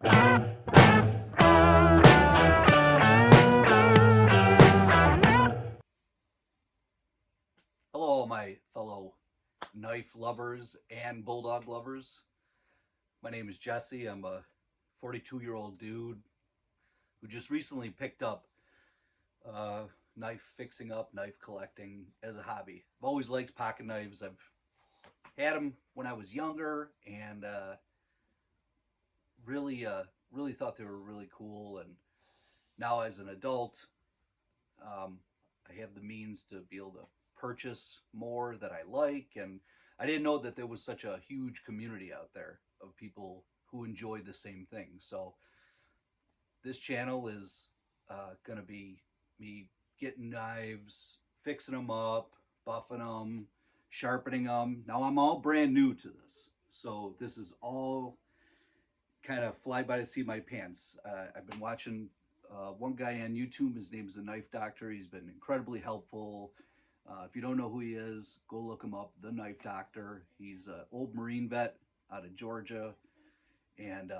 Hello, my fellow knife lovers and bulldog lovers. My name is Jesse. I'm a 42-year-old dude who just recently picked up knife fixing up, knife collecting as a hobby. I've always liked pocket knives. I've had them when I was younger, and really thought they were really cool. And now, as an adult, um, I have the means to be able to purchase more that I like, and I didn't know that there was such a huge community out there of people who enjoy the same thing. So this channel is going to be me getting knives, fixing them up, buffing them, sharpening them. Now I'm all brand new to this, so this is all kind of fly by the seat of my pants. I've been watching one guy on YouTube. His name is the Knife Doctor. He's been incredibly helpful. If you don't know who he is, go look him up. The Knife Doctor. He's an old Marine vet out of Georgia, and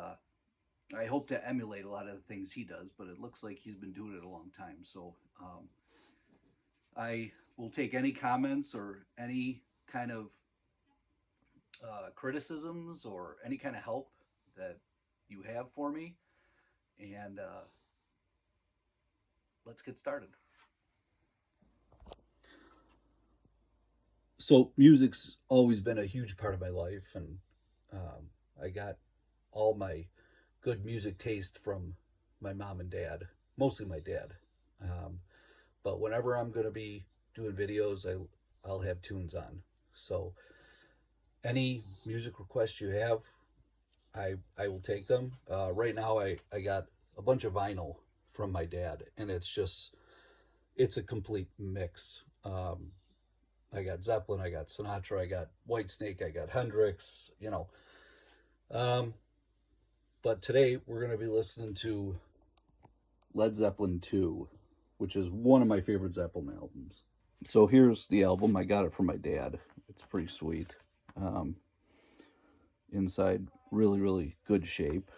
I hope to emulate a lot of the things he does. But it looks like he's been doing it a long time. So I will take any comments or any kind of criticisms or any kind of help that you have for me, and let's get started. So music's always been a huge part of my life, and I got all my good music taste from my mom and dad, mostly my dad. Um, but whenever I'm going to be doing videos, I'll have tunes on. So any music requests you have, I will take them. Right now, I got a bunch of vinyl from my dad, and it's a complete mix. I got Zeppelin, I got Sinatra, I got Whitesnake, I got Hendrix, you know. But today we're going to be listening to Led Zeppelin 2, which is one of my favorite Zeppelin albums. So here's the album. I got it from my dad. It's pretty sweet. Inside, really good shape.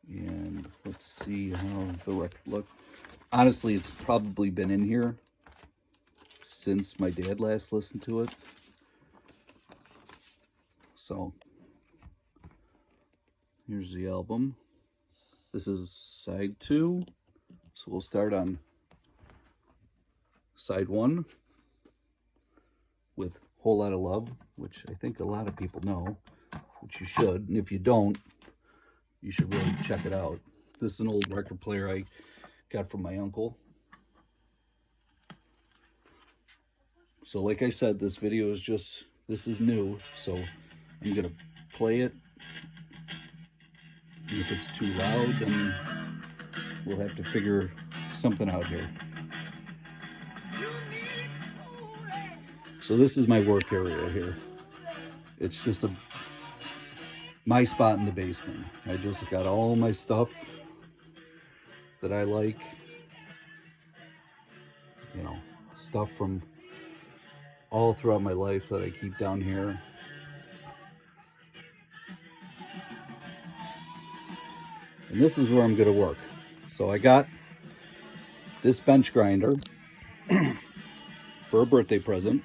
And let's see how the record looks. Honestly, it's probably been in here since my dad last listened to it. So here's the album. This is side 2. So we'll start on side 1 with Whole Lotta Love, which I think a lot of people know, which you should. And if you don't, you should really check it out. This is an old record player I got from my uncle. So like I said, this video is this is new, so I'm going to play it. And if it's too loud, then we'll have to figure something out here. So this is my work area here. It's just my spot in the basement. I just got all my stuff that I like. You know, stuff from all throughout my life that I keep down here. And this is where I'm going to work. So I got this bench grinder for a birthday present.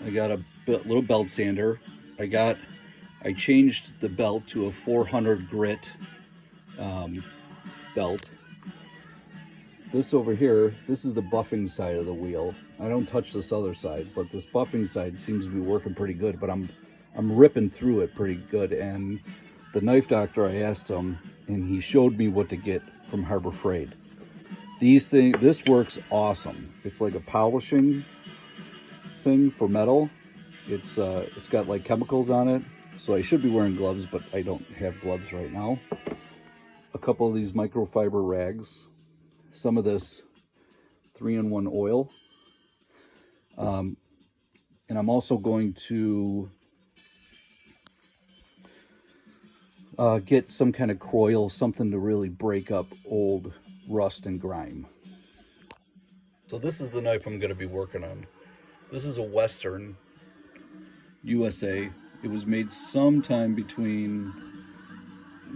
I got a little belt sander. I changed the belt to a 400 grit belt. This over here, this is the buffing side of the wheel. I don't touch this other side, but this buffing side seems to be working pretty good, but I'm ripping through it pretty good. And the Knife Doctor, I asked him, and he showed me what to get from Harbor Freight. This works awesome. It's like a polishing thing for metal. It's got like chemicals on it, so I should be wearing gloves, but I don't have gloves right now. A couple of these microfiber rags, some of this 3-in-1 oil, and I'm also going to get some kind of coil, something to really break up old rust and grime. So this is the knife I'm going to be working on. This is a Western USA It was made sometime between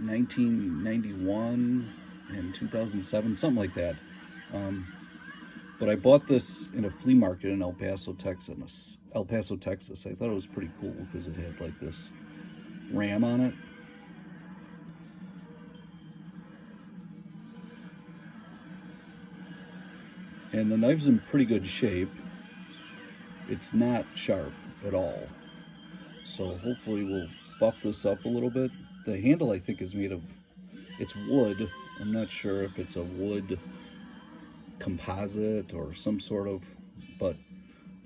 1991 and 2007, something like that. But I bought this in a flea market in El Paso, Texas. I thought it was pretty cool because it had like this ram on it. And the knife's in pretty good shape. It's not sharp at all. So hopefully we'll buff this up a little bit. The handle, I think, is made of, it's wood. I'm not sure if it's a wood composite or some sort of, but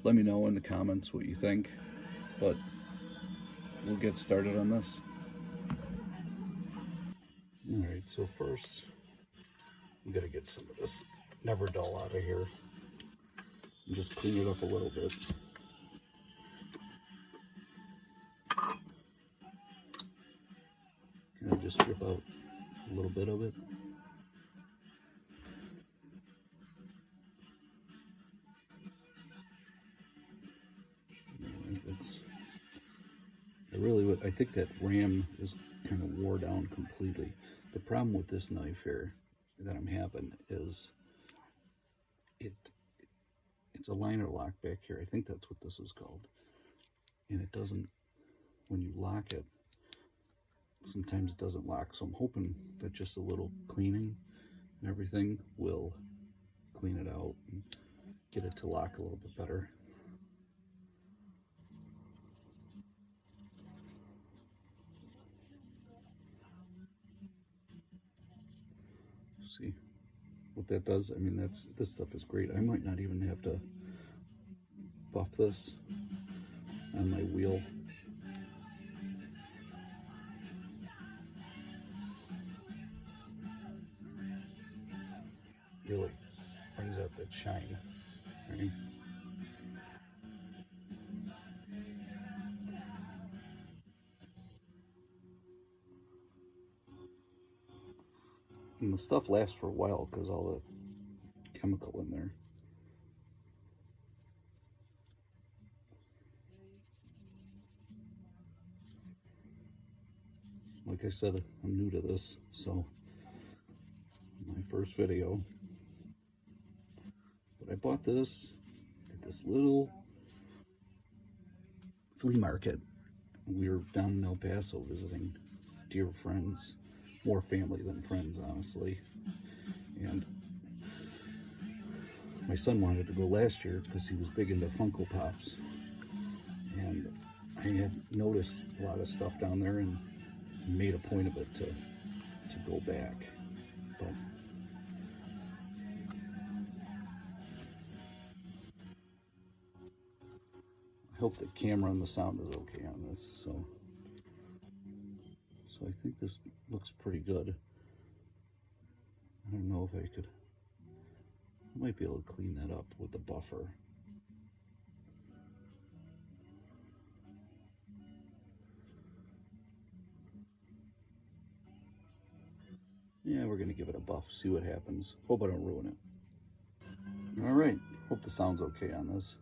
let me know in the comments what you think. But we'll get started on this. All right, so first we gotta get some of this Never Dull out of here and just clean it up a little bit. Can I just strip out a little bit of it? I think that ram is kind of wore down completely. The problem with this knife here that I'm having is it's a liner lock back here. I think that's what this is called. And it doesn't, when you lock it, sometimes it doesn't lock. So I'm hoping that just a little cleaning and everything will clean it out and get it to lock a little bit better. See what that does? I mean, this stuff is great. I might not even have to buff this on my wheel. Really brings out that shine, right? And the stuff lasts for a while because all the chemical in there. Like I said, I'm new to this, so my first video. But I bought this at this little flea market. We were down in El Paso visiting dear friends. More family than friends, honestly. And my son wanted to go last year because he was big into Funko Pops. And I had noticed a lot of stuff down there and made a point of it to go back. But I hope the camera and the sound is okay on this. So I think this looks pretty good. I don't know if I might be able to clean that up with the buffer. Yeah, we're gonna give it a buff, see what happens. Hope I don't ruin it. All right, hope the sound's okay on this.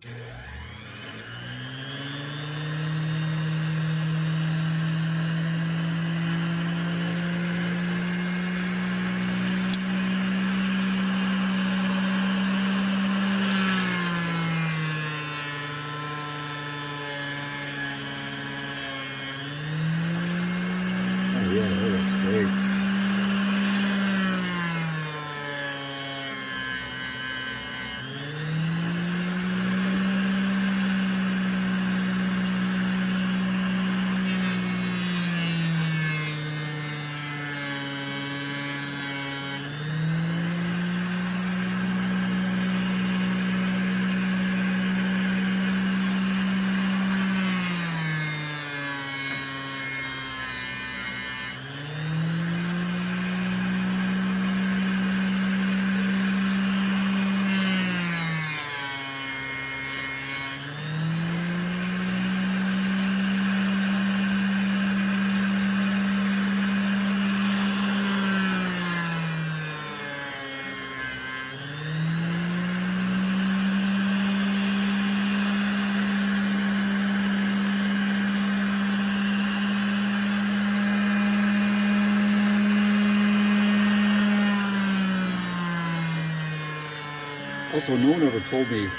Also, no one ever told me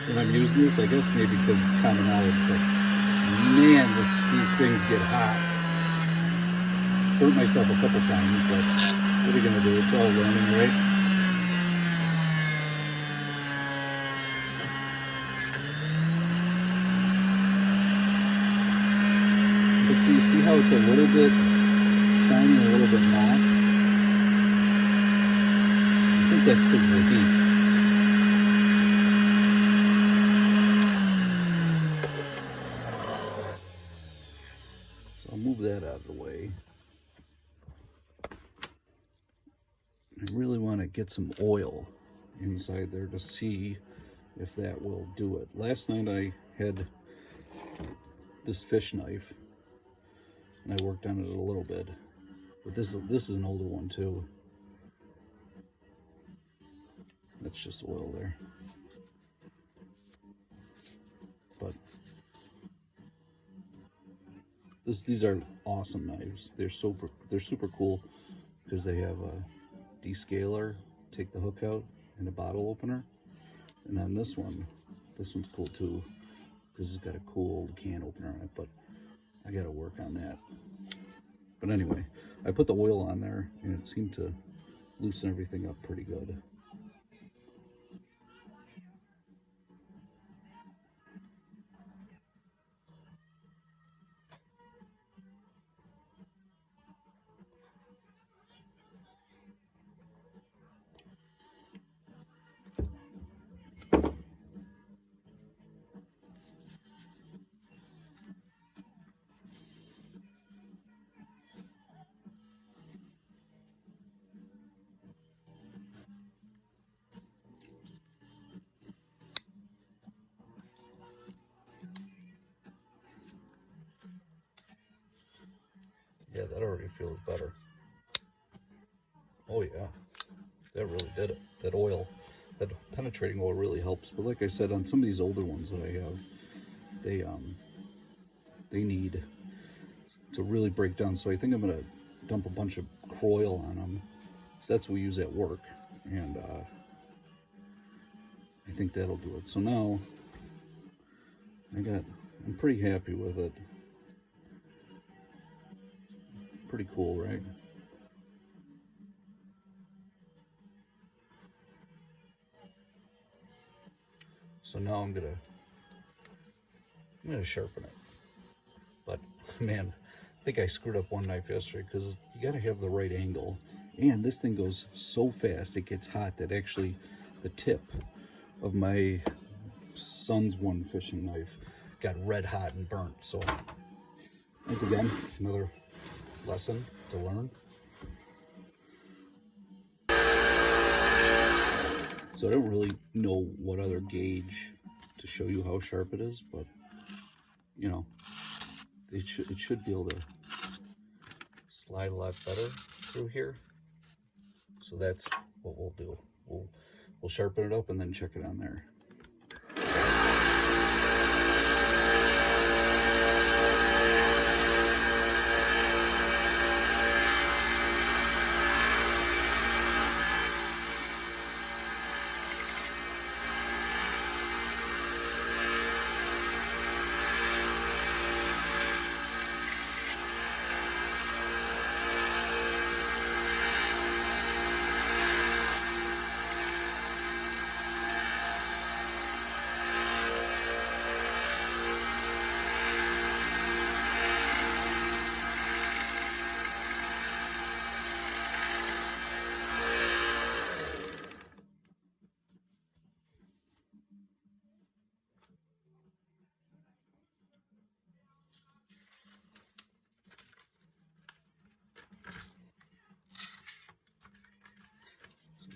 when I'm using this, I guess maybe because it's common knowledge, but man, these things get hot. Hurt myself a couple times, but what are you gonna do? It's all learning, right? But see how it's a little bit shiny and a little bit not? I think that's because of the heat. I'll move that out of the way. I really want to get some oil inside there to see if that will do it. Last night I had this fish knife and I worked on it a little bit, but this is an older one too. That's just oil there. But these are awesome knives. They're super cool because they have a descaler, take the hook out, and a bottle opener. And on this one's cool too because it's got a cool can opener on it, but I gotta work on that. But anyway, I put the oil on there and it seemed to loosen everything up pretty good. Yeah, that already feels better. Oh yeah, that really did it. That oil, that penetrating oil really helps. But like I said, on some of these older ones that I have, they need to really break down. So I think I'm gonna dump a bunch of Kroil on them. So that's what we use at work, and I think that'll do it. So now I'm pretty happy with it. Pretty cool, right? So now I'm gonna sharpen it. But man, I think I screwed up one knife yesterday because you gotta have the right angle. And this thing goes so fast, it gets hot that actually the tip of my son's one fishing knife got red hot and burnt. So once again, another lesson to learn. So I don't really know what other gauge to show you how sharp it is, but you know, it should be able to slide a lot better through here. So that's what we'll do. We'll sharpen it up and then check it on there.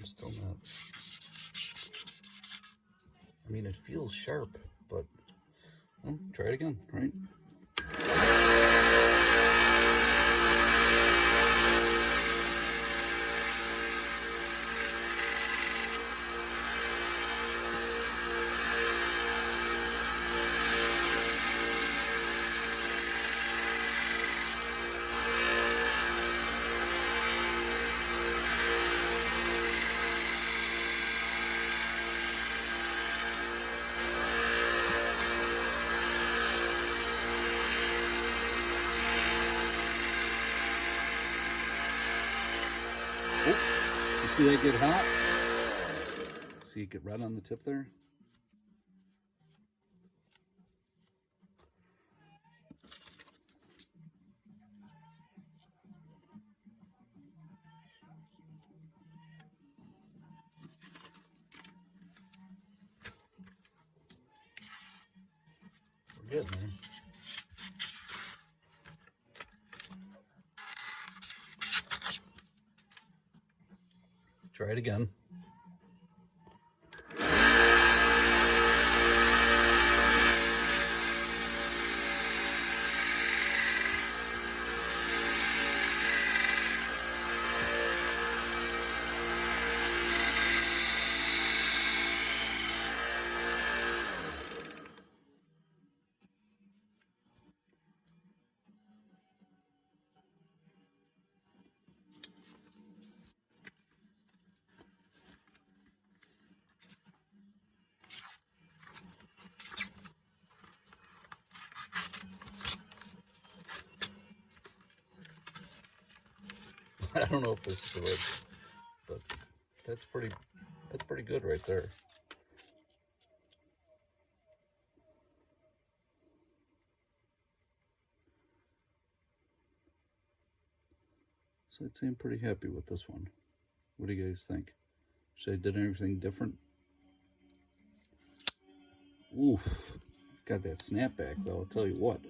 Still not. I mean, it feels sharp, but well, try it again, right? See that get hot? See it get red on the tip there? We're good, man. Try it again. I don't know if this is the right, but that's pretty good right there. So I'd say I'm pretty happy with this one. What do you guys think? Should I did anything different? Oof, got that snapback though, I'll tell you what.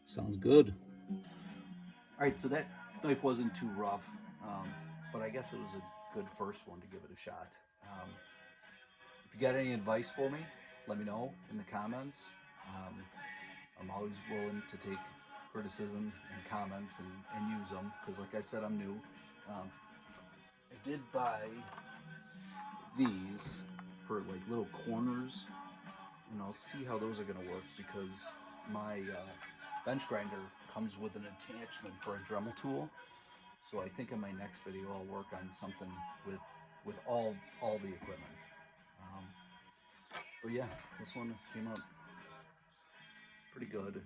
Sounds good. Alright, so that knife wasn't too rough, but I guess it was a good first one to give it a shot. If you got any advice for me, let me know in the comments. I'm always willing to take criticism and comments and use them, because like I said, I'm new. I did buy these for like little corners, and I'll see how those are going to work, because my bench grinder comes with an attachment for a Dremel tool. So I think in my next video I'll work on something with all the equipment. But yeah, this one came out pretty good.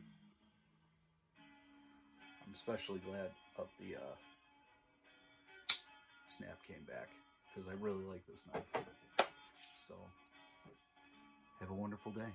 I'm especially glad of the snap came back, because I really like this knife. So have a wonderful day.